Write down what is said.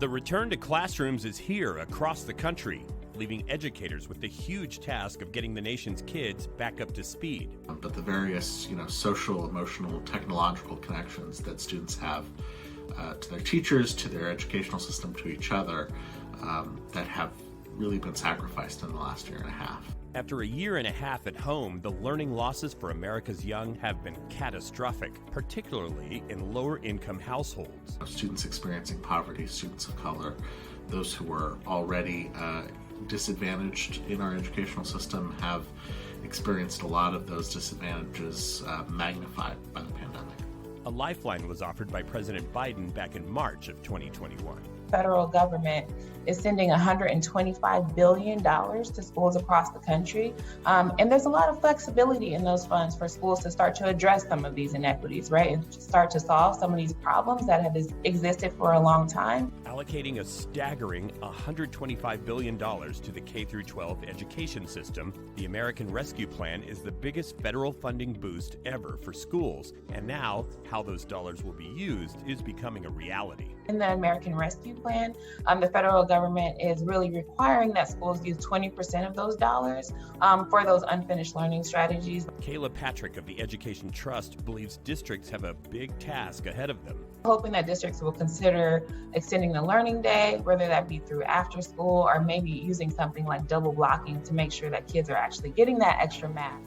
The return to classrooms is here across the country, leaving educators with the huge task of getting the nation's kids back up to speed. But the various, social, emotional, technological connections that students have to their teachers, to their educational system, to each other, that have really been sacrificed in the last year and a half. After a year and a half at home, the learning losses for America's young have been catastrophic, particularly in lower-income households. Students experiencing poverty, students of color, those who were already disadvantaged in our educational system have experienced a lot of those disadvantages magnified by the pandemic. A lifeline was offered by President Biden back in March of 2021. Federal government is sending $125 billion to schools across the country. And there's a lot of flexibility in those funds for schools to start to address some of these inequities, right? And start to solve some of these problems that have existed for a long time. Allocating a staggering $125 billion to the K-12 education system, the American Rescue Plan is the biggest federal funding boost ever for schools. And now, how those dollars will be used is becoming a reality. In the American Rescue Plan, the federal government is really requiring that schools use 20% of those dollars for those unfinished learning strategies. Kayla Patrick of the Education Trust believes districts have a big task ahead of them. Hoping that districts will consider extending the learning day, whether that be through after school or maybe using something like double blocking to make sure that kids are actually getting that extra math.